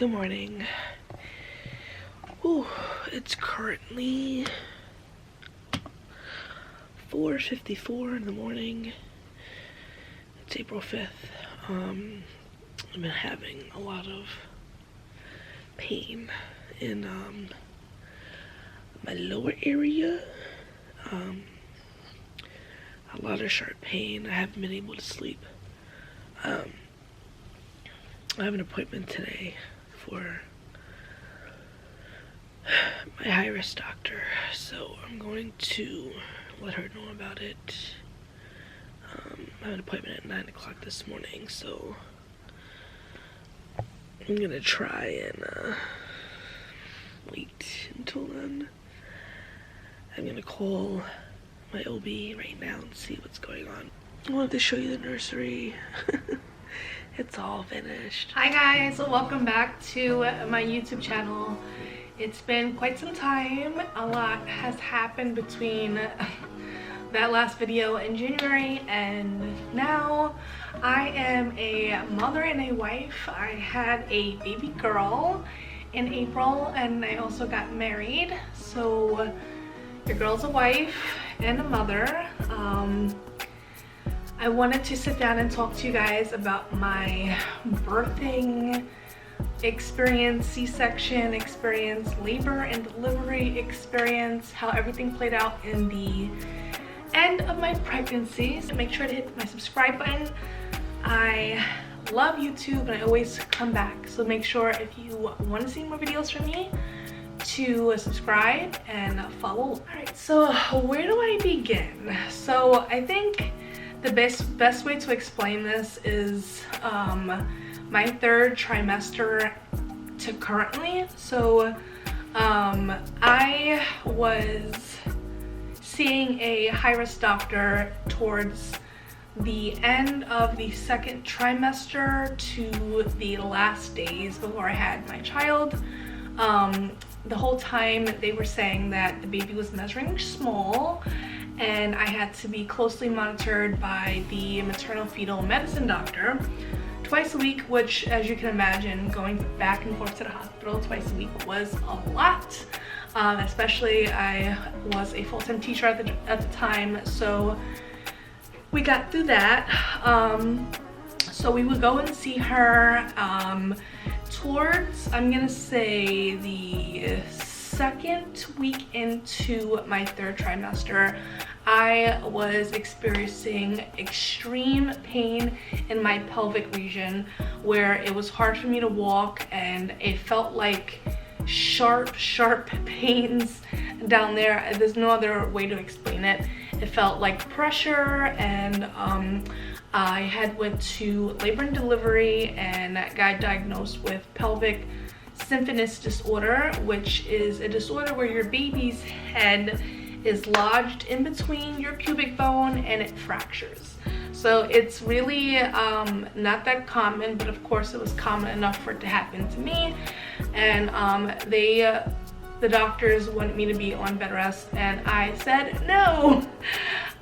Good morning. Ooh, it's currently 4:54 in the morning. It's April 5th. I've been having a lot of pain in my lower area. A lot of sharp pain. I haven't been able to sleep. I have an appointment today for my high-risk doctor, so I'm going to let her know about it. I have an appointment at 9 o'clock this morning, so I'm gonna try and wait until then. I'm gonna call my OB right now and see what's going on. I wanted to show you the nursery. It's all finished. Hi guys, welcome back to my YouTube channel. It's been quite some time. A lot has happened between that last video in January and now. I am a mother and a wife. I had a baby girl in April and I also got married. So your girl's a wife and a mother. I wanted to sit down and talk to you guys about my birthing experience, C-section experience, labor and delivery experience, how everything played out in the end of my pregnancy. So make sure to hit my subscribe button. I love YouTube and I always come back. So make sure if you want to see more videos from me to subscribe and follow. Alright, so where do I begin? So I think the best way to explain this is my third trimester to currently. So I was seeing a high-risk doctor towards the end of the second trimester to the last days before I had my child. The whole time they were saying that the baby was measuring small and I had to be closely monitored by the maternal fetal medicine doctor twice a week, which, as you can imagine, going back and forth to the hospital twice a week was a lot. Especially I was a full-time teacher at the time, so we got through that. So we would go and see her towards, I'm gonna say, the second week into my third trimester. I was experiencing extreme pain in my pelvic region where it was hard for me to walk and it felt like sharp pains down there. There's no other way to explain it. It felt like pressure, and I had went to labor and delivery and got diagnosed with pelvic symphysis disorder, which is a disorder where your baby's head is lodged in between your pubic bone and it fractures. So it's really not that common, but of course it was common enough for it to happen to me. And the doctors wanted me to be on bed rest and I said no,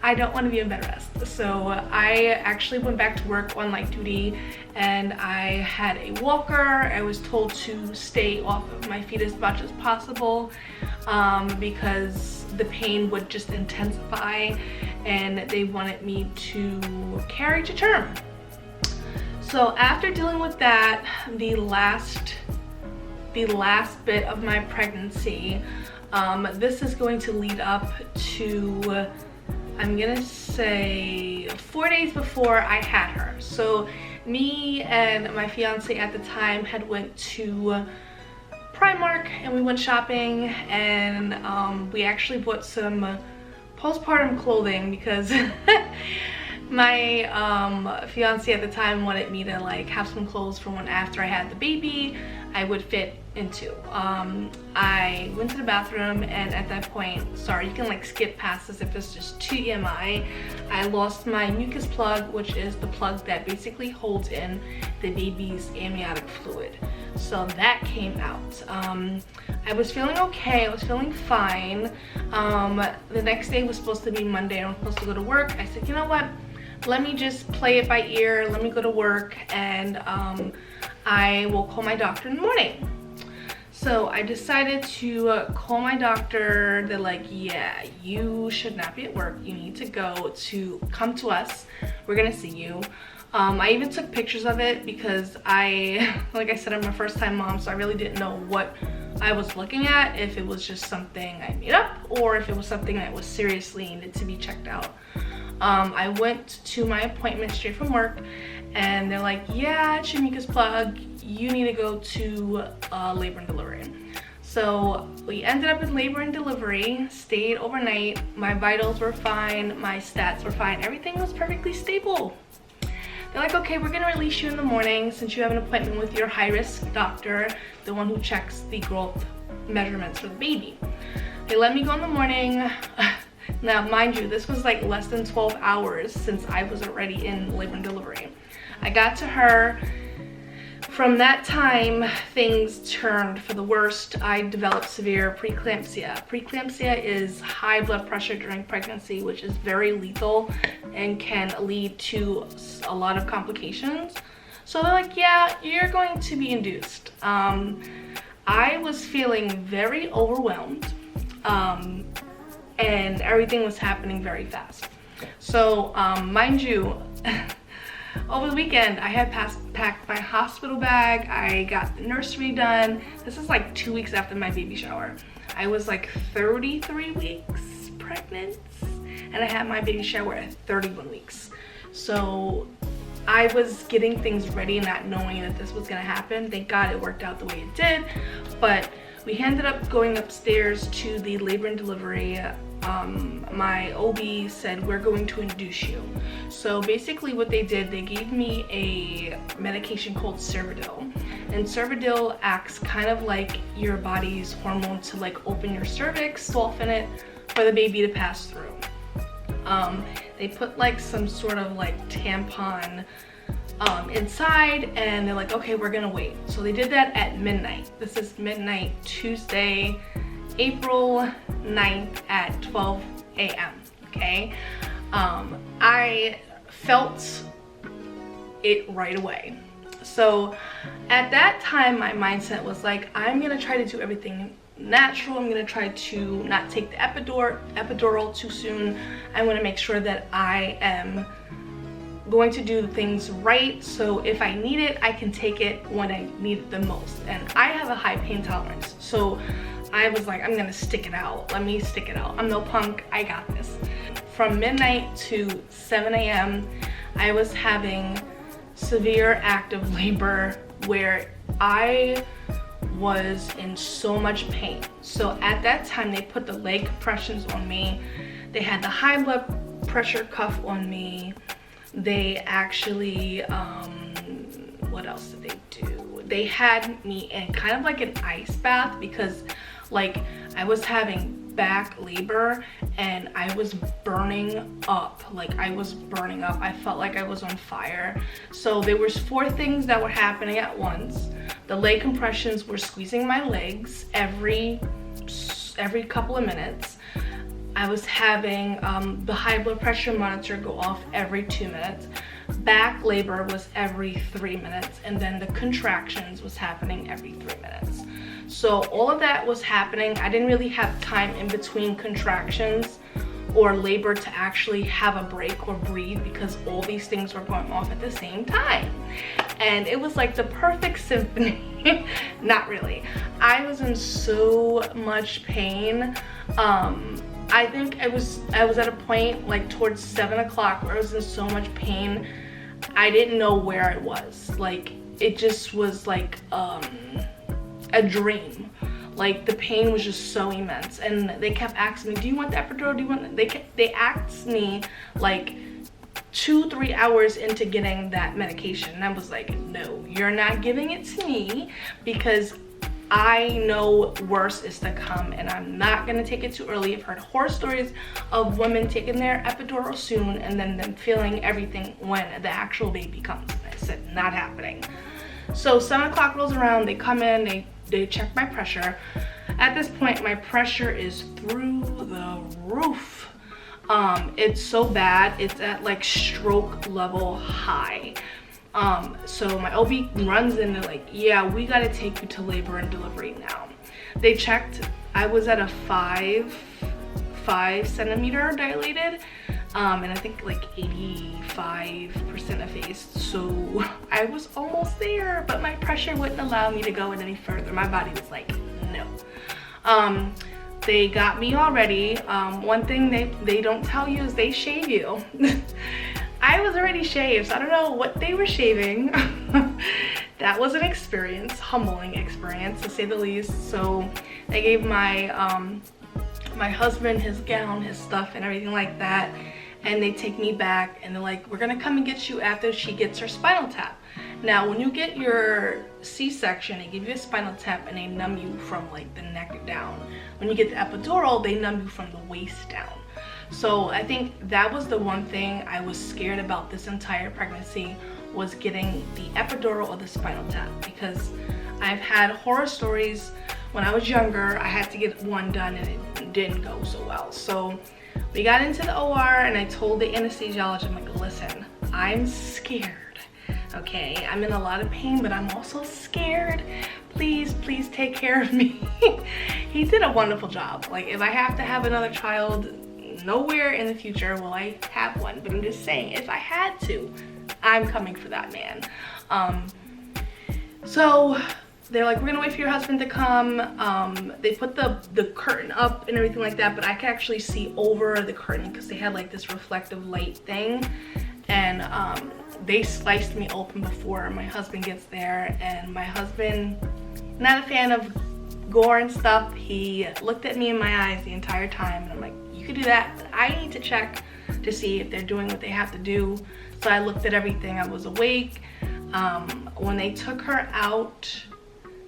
I don't want to be on bed rest. So I actually went back to work on light duty and I had a walker. I was told to stay off of my feet as much as possible because the pain would just intensify and they wanted me to carry to term. So after dealing with that, the last bit of my pregnancy, this is going to lead up to, I'm gonna say, 4 days before I had her. So me and my fiance at the time had went to Primark and we went shopping, and we actually bought some postpartum clothing because my fiance at the time wanted me to like have some clothes for when after I had the baby I would fit into. I went to the bathroom and at that point, sorry, you can like skip past this if it's just too EMI, I lost my mucus plug, which is the plug that basically holds in the baby's amniotic fluid. So that came out. I was feeling okay, I was feeling fine. The next day was supposed to be Monday, I was supposed to go to work. I said, you know what, let me just play it by ear, let me go to work. And I will call my doctor in the morning. So I decided to call my doctor. They're like, yeah, you should not be at work. You need to come to us. We're gonna see you. I even took pictures of it because like I said, I'm a first-time mom, so I really didn't know what I was looking at, if it was just something I made up or if it was something that was seriously needed to be checked out. I went to my appointment straight from work, and they're like, yeah, Shamika's plug, you need to go to labor and delivery. So we ended up in labor and delivery, stayed overnight. My vitals were fine, my stats were fine, everything was perfectly stable. They're like, okay, we're gonna release you in the morning since you have an appointment with your high-risk doctor, the one who checks the growth measurements for the baby. They let me go in the morning. Now, mind you, this was like less than 12 hours since I was already in labor and delivery. I got to her. From that time, things turned for the worst. I developed severe preeclampsia. Preeclampsia is high blood pressure during pregnancy, which is very lethal and can lead to a lot of complications. So they're like, yeah, you're going to be induced. I was feeling very overwhelmed, and everything was happening very fast. So mind you, over the weekend, I had packed my hospital bag. I got the nursery done. This is like 2 weeks after my baby shower. I was like 33 weeks pregnant, and I had my baby shower at 31 weeks. So I was getting things ready, not knowing that this was gonna happen. Thank God it worked out the way it did. But we ended up going upstairs to the labor and delivery. My OB said, we're going to induce you. So basically what they did, they gave me a medication called Cervidil. And Cervidil acts kind of like your body's hormone to like open your cervix, soften it for the baby to pass through. They put like some sort of like tampon inside, and they're like, okay, we're gonna wait. So they did that at midnight. This is midnight Tuesday, April 9th at 12 a.m. okay? I felt it right away. So at that time, my mindset was like, I'm gonna try to do everything natural. I'm gonna try to not take the epidural too soon. I'm gonna make sure that I am going to do things right, so if I need it, I can take it when I need it the most. And I have a high pain tolerance, so I was like, I'm gonna stick it out. Let me stick it out. I'm no punk, I got this. From midnight to 7 a.m., I was having severe active labor where I was in so much pain. So at that time, they put the leg compressions on me. They had the high blood pressure cuff on me. They actually, what else did they do? They had me in kind of like an ice bath because like I was having back labor and I was burning up. Like I was burning up. I felt like I was on fire. So there was 4 things that were happening at once. The leg compressions were squeezing my legs every couple of minutes. I was having the high blood pressure monitor go off every 2 minutes. Back labor was every 3 minutes, and then the contractions was happening every 3 minutes. So all of that was happening. I didn't really have time in between contractions or labor to actually have a break or breathe because all these things were going off at the same time. And it was like the perfect symphony. Not really. I was in so much pain. I think I was at a point like towards 7 o'clock where I was in so much pain, I didn't know where I was. Like it just was like a dream. Like the pain was just so immense, and they kept asking me, do you want the epidural? Do you want they asked me like 2-3 hours into getting that medication, and I was like, no, you're not giving it to me because I know worse is to come, and I'm not gonna take it too early. I've heard horror stories of women taking their epidural soon and then them feeling everything when the actual baby comes. I said, not happening. So 7 o'clock rolls around, they come in, they check my pressure. At this point, my pressure is through the roof. It's so bad, it's at like stroke level high. So my OB runs in, they're like, yeah, we gotta take you to labor and delivery now. They checked, I was at a 5 centimeter dilated, and I think like 85% effaced. So I was almost there, but my pressure wouldn't allow me to go in any further. My body was like, no. They got me all ready. One thing they don't tell you is they shave you. I was already shaved, so I don't know what they were shaving. That was an experience, humbling experience to say the least. So they gave my my husband his gown, his stuff, and everything like that, and they take me back and they're like, we're gonna come and get you after she gets her spinal tap. Now when you get your C-section, they give you a spinal tap and they numb you from like the neck down. When you get the epidural, they numb you from the waist down. So I think that was the one thing I was scared about this entire pregnancy, was getting the epidural or the spinal tap, because I've had horror stories when I was younger. I had to get one done and it didn't go so well. So we got into the OR and I told the anesthesiologist, I'm like, listen, I'm scared, okay? I'm in a lot of pain, but I'm also scared. Please take care of me. He did a wonderful job. Like, if I have to have another child, nowhere in the future will I have one, but I'm just saying, if I had to, I'm coming for that man. So they're like, we're gonna wait for your husband to come. They put the curtain up and everything like that, but I could actually see over the curtain because they had like this reflective light thing. And they sliced me open before my husband gets there. And my husband, not a fan of gore and stuff, he looked at me in my eyes the entire time. And I'm like, you could do that, but I need to check to see if they're doing what they have to do. So I looked at everything, I was awake. When they took her out,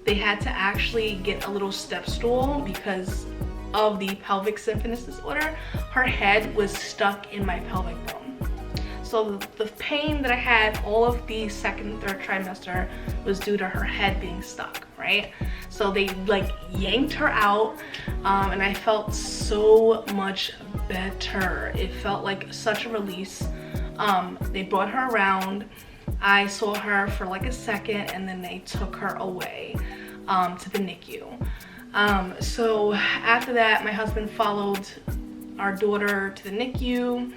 they had to actually get a little step stool because of the pelvic symphysis disorder. Her head was stuck in my pelvic bone. So the pain that I had all of the second and third trimester was due to her head being stuck, right? So they like yanked her out, and I felt so much better. It felt like such a release. They brought her around. I saw her for like a second and then they took her away to the NICU. So after that, my husband followed our daughter to the NICU,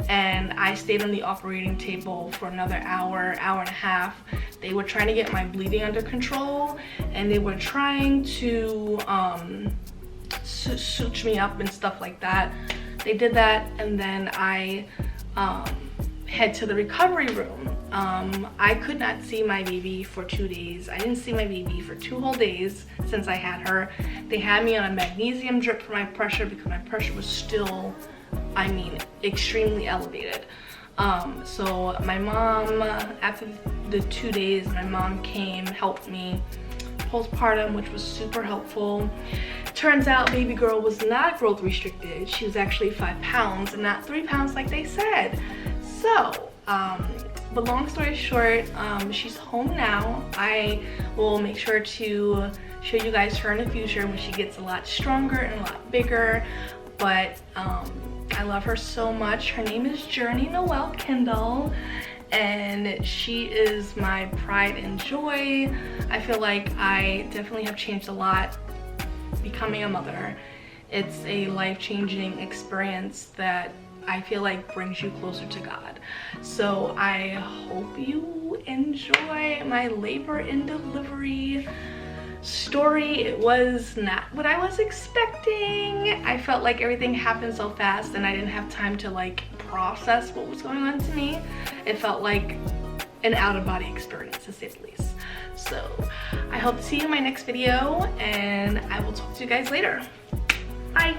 and I stayed on the operating table for another hour and a half. They were trying to get my bleeding under control, and they were trying to suture me up and stuff like that. They did that, and then I head to the recovery room. I could not see my baby for 2 days. I didn't see my baby for 2 whole days since I had her. They had me on a magnesium drip for my pressure because my pressure was still, I mean, extremely elevated. So my mom, after the 2 days, my mom came, helped me postpartum, which was super helpful. Turns out baby girl was not growth restricted. She was actually 5 pounds and not 3 pounds like they said. So, but long story short, she's home now. I will make sure to show you guys her in the future when she gets a lot stronger and a lot bigger. But I love her so much. Her name is Journey Noelle Kendall, and she is my pride and joy. I feel like I definitely have changed a lot becoming a mother. It's a life-changing experience that I feel like brings you closer to God. So I hope you enjoy my labor and delivery story. It was not what I was expecting. I felt like everything happened so fast and I didn't have time to like process what was going on to me. It felt like an out-of-body experience, to say the least. So I hope to see you in my next video, and I will talk to you guys later. Bye.